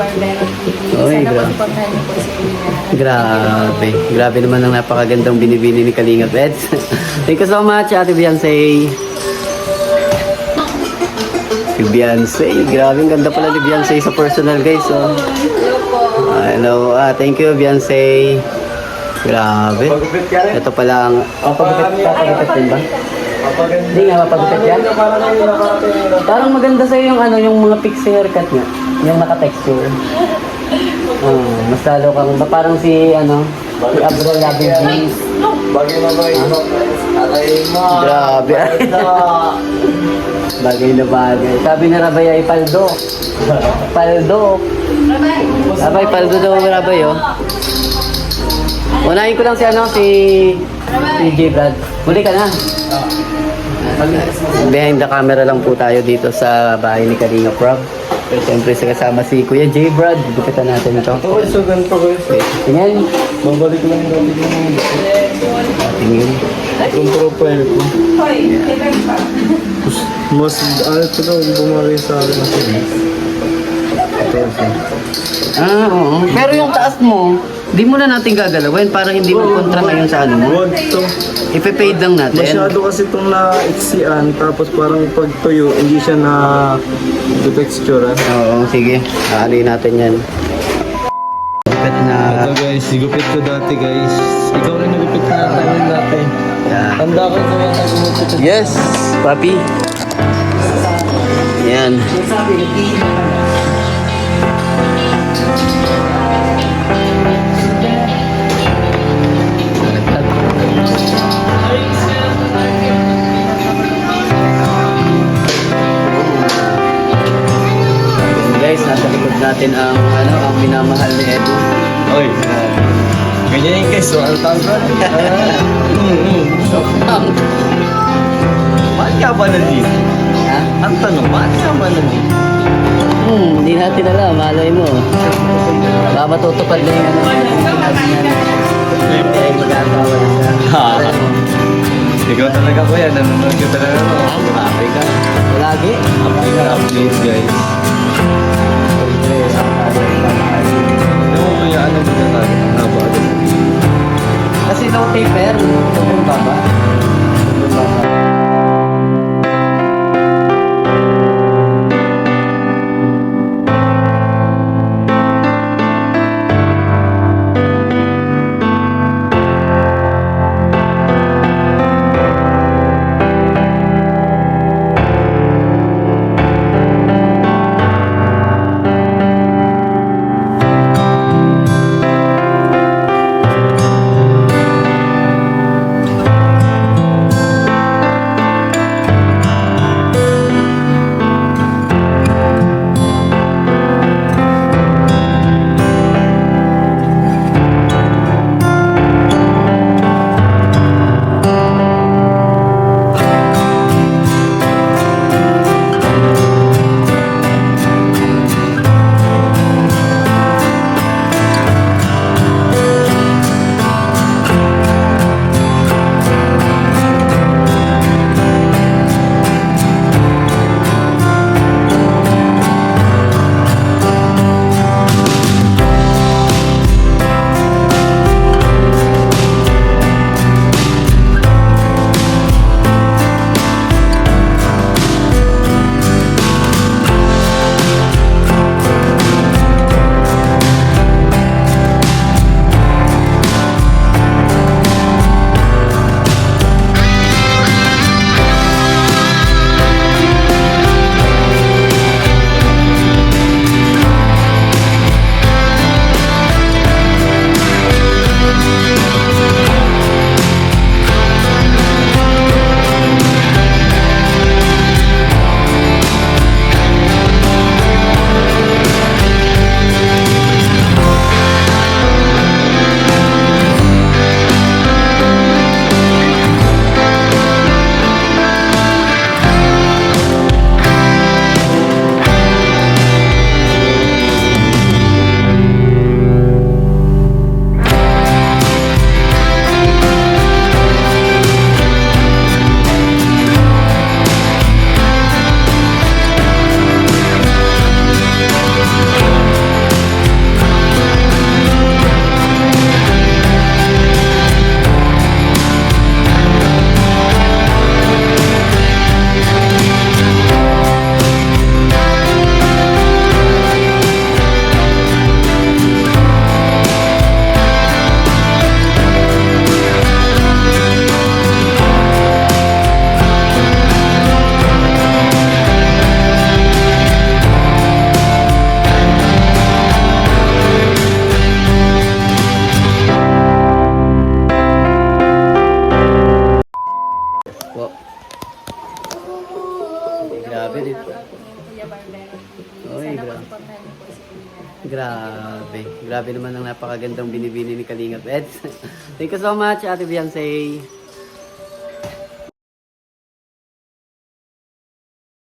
Barbero TV. Oy, Sana po grabe. supportahan niyo po si Kuya. Grabe. Grabe naman ang napakagandang binibini ni Kalinga Pets. Thank you so much, Ate Beyonce. Si Beyonce. Grabe, ang ganda pala ni Beyonce sa personal, guys. Oh. Hello po. Hello. Thank you, Beyonce. Grabe. Ito pala ang... Papagupit din ba? Hindi nga, papagupit yan. Parang maganda sa'yo yung ano, yung mga pixie haircut nga. Yung naka-texture. Mas lalo kang... Parang si, ano, si Avril Lavigne. Bagay na bagay mo. Alay mo. Grabe. Bagay na bagay. Sabi na Rabay ay paldo. Paldo. Rabay, paldo daw Rabay, oh. Unahin ko lang si ano, si J. Brad. Muli ka na. Behind the camera lang po tayo dito sa bahay ni Kalinga Prab. Siyempre sa kasama si Kuya J. Brad. Gupitan natin ito. Okay, so ganito guys. Tingnan. Babalik lang natin yung Tingin. yung profile ko. Mas, ito daw, bumagay sa akin kasi. Ito, ito. Oo. Pero yung taas mo, di mo na natin gagalawin para hindi mo kontra ngayon sa ano mo. Huwag ito. Ipe-fade lang natin. Masyado kasi itong na-iksian, tapos parang pag tuyo, hindi siya na texturean. Oo, sige. Aaliin natin yan. Gupit na... Ito guys, gupit ko dati guys. Ikaw rin nagupit na tayo dati. Yeah. Tanda ko na yan, nagumupit. Yes, papi. Yan. Guys, nasa likod natin ang ano, ang minamahal ni Edu. Oy, ganyan yung guys, so ang tanggal. Bakit ka ba nandito? Ha? Ang tanong, bakit ka ba nandito? Hindi natin alam, malay mo. Baka matutupad na yung ano. Dahil mag-asawa na siya. Ha? Malay mo. Ikaw talaga kuya, nanonood ka talaga. Happy ka. Lagi. Happy ka, please guys. Ano mo kuya, ano mo na haba? Kasi no taper. Tumong baba. Tumong baba. Grabe din. Kuya Barber. Oy, Sana grabe. po supportahan niyo po si Kuya. Grabe. Grabe naman ang napakagandang binibini ni Kalingap Eds. Thank you so much, Ate Beyonce.